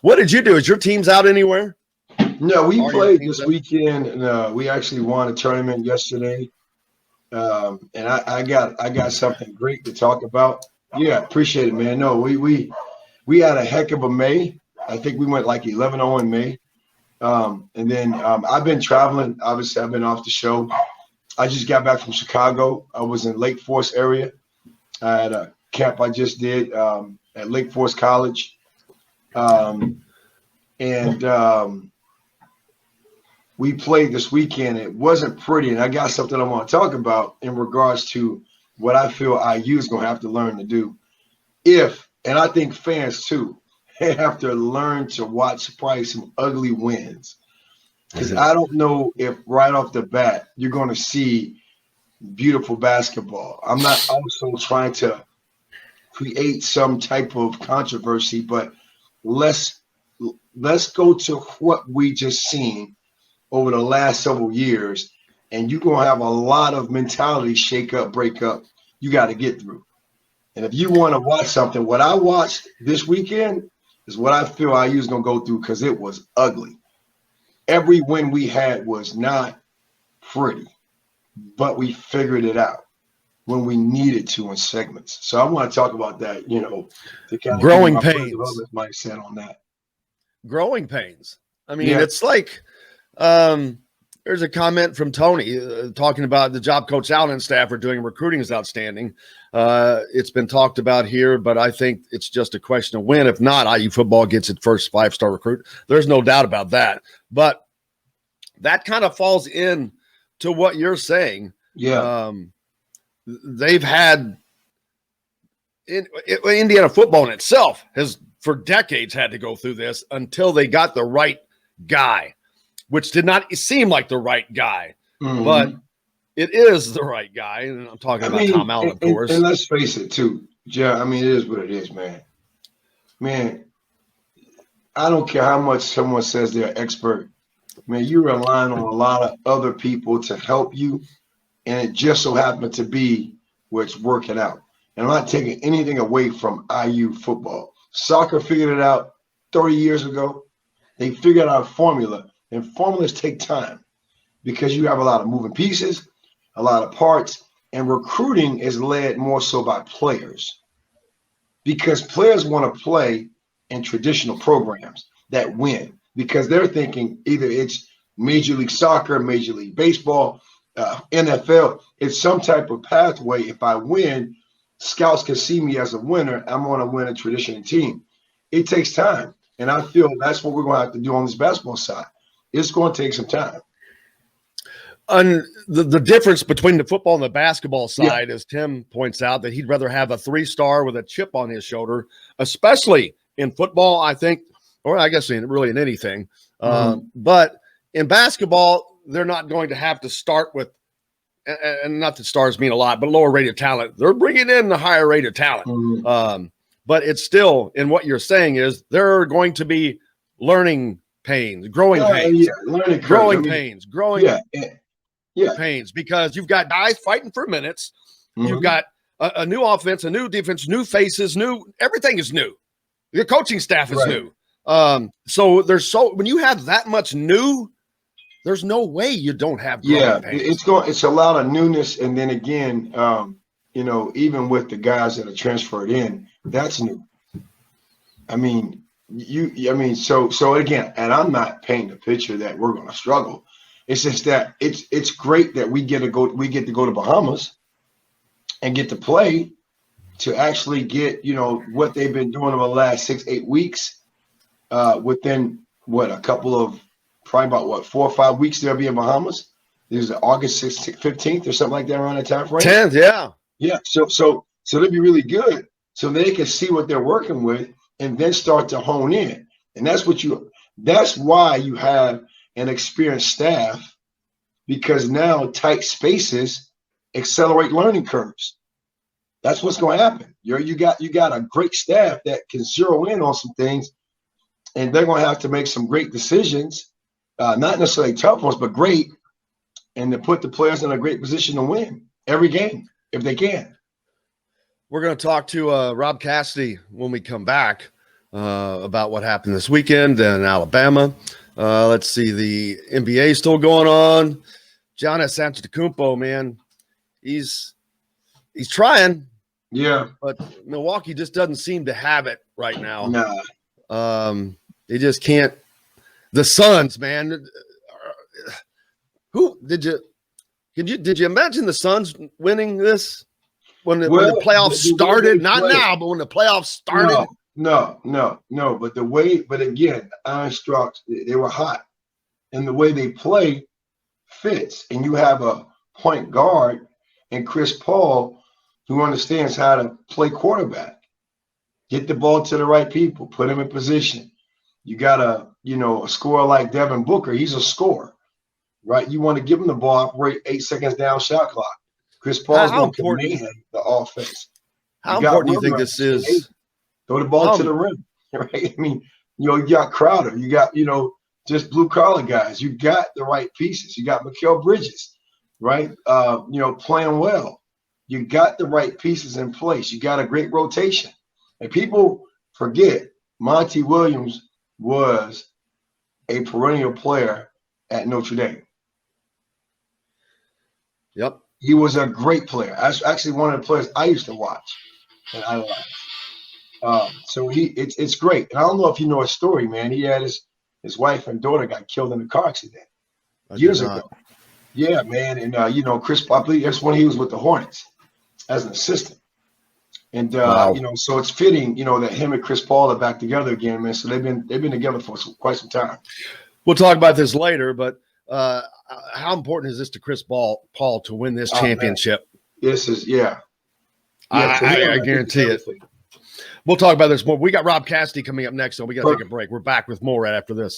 What did you do? Is your teams out anywhere? No, we played this weekend, and we actually won a tournament yesterday. And I got something great to talk about. Yeah, appreciate it, man. No, we had a heck of a May. I think we went like 11-0 in May. And then I've been traveling. Obviously, I've been off the show. I just got back from Chicago. I was in Lake Forest area. I had a camp I just did at Lake Forest College. We played this weekend. It wasn't pretty, and I got something I want to talk about in regards to what I feel IU is going to have to learn to do. And I think fans too, they have to learn to watch probably some ugly wins. Because I don't know if right off the bat you're going to see beautiful basketball. I'm not also trying to create some type of controversy, but let's go to what we just seen over the last several years, and you're going to have a lot of mentality shake up, break up you got to get through. And if you want to watch something, what I watched this weekend is what I feel IU is going to go through because it was ugly. Every win we had was not pretty, but we figured it out when we needed to in segments. So I want to talk about that, to kind of growing pains. Mindset on that. Growing pains. I mean, It's like there's a comment from Tony talking about the job Coach Allen and staff are doing. Recruiting is outstanding. It's been talked about here, but I think it's just a question of when. If not, IU football gets its first 5-star recruit. There's no doubt about that. But that kind of falls in to what you're saying. Yeah. They've had Indiana football in itself has for decades had to go through this until they got the right guy, which did not seem like the right guy, but it is the right guy. And I'm talking about Tom Allen, of course. And let's face it too, Jeff. I mean, it is what it is, man. Man, I don't care how much someone says they're an expert. Man, you're relying on a lot of other people to help you, and it just so happened to be where it's working out. And I'm not taking anything away from IU football. Soccer figured it out 30 years ago. They figured out a formula, and formulas take time because you have a lot of moving pieces, a lot of parts, and recruiting is led more so by players because players want to play in traditional programs that win because they're thinking either it's Major League Soccer, Major League Baseball, NFL. It's some type of pathway. If I win, scouts can see me as a winner. I'm going to win a traditional team. It takes time. And I feel that's what we're going to have to do on this basketball side. It's going to take some time. And the difference between the football and the basketball side, as Tim points out, that he'd rather have a 3-star with a chip on his shoulder, especially in football, I think, or I guess in anything. But in basketball, they're not going to have to start with, and not that stars mean a lot, but lower rated talent. They're bringing in the higher rated talent. But it's still, in what you're saying is there are going to be learning pains, growing pains, pains, because you've got guys fighting for minutes. You've got a new offense, a new defense, new faces, everything is new. Your coaching staff is new. So when you have that much new, there's no way you don't have growing pains. It's a lot of newness. And then again, even with the guys that are transferred in, that's new. I mean, so again, and I'm not painting the picture that we're going to struggle. It's just that it's great that we get to go to Bahamas and get to play to actually get, what they've been doing over the last 6-8 weeks within a couple of probably about 4 or 5 weeks they'll be in Bahamas. This is August 16th, 15th or something like that around that time frame. 10th, yeah. Yeah. So they'll be really good. So they can see what they're working with and then start to hone in. And that's why you have an experienced staff, because now tight spaces accelerate learning curves. That's what's going to happen. You got a great staff that can zero in on some things, and they're going to have to make some great decisions, not necessarily tough ones, but great, and to put the players in a great position to win every game if they can. We're going to talk to Rob Cassidy when we come back. about what happened this weekend in Alabama. Let's see, the NBA is still going on. Giannis Antetokounmpo, man, he's trying. Yeah. But Milwaukee just doesn't seem to have it right now. Nah. They just can't. The Suns, man. Who did you imagine the Suns winning this when the playoffs started? Not now, but when the playoffs started. No. But again, iron struck. They were hot, and the way they play fits. And you have a point guard and Chris Paul who understands how to play quarterback, get the ball to the right people, put him in position. You got a scorer like Devin Booker. He's a scorer, right? You want to give him the ball, operate 8 seconds down shot clock. Chris Paul's going to command the offense. How important do you think this is? Throw the ball to the rim, right? I mean, you got Crowder. You got, just blue-collar guys. You got the right pieces. You got Mikal Bridges, right? Playing well. You got the right pieces in place. You got a great rotation. And people forget Monty Williams was a perennial player at Notre Dame. Yep. He was a great player. Actually one of the players I used to watch and idolize. So it's great. And I don't know if you know his story, man. He had his wife and daughter got killed in a car accident years ago. Yeah, man. And Chris, I believe that's when he was with the Hornets as an assistant. And so it's fitting, that him and Chris Paul are back together again, man. So they've been together for quite some time. We'll talk about this later, but how important is this to Chris Paul to win this championship? Man. This is I guarantee it. We'll talk about this more. We got Rob Cassidy coming up next, so we got to take a break. We're back with more right after this.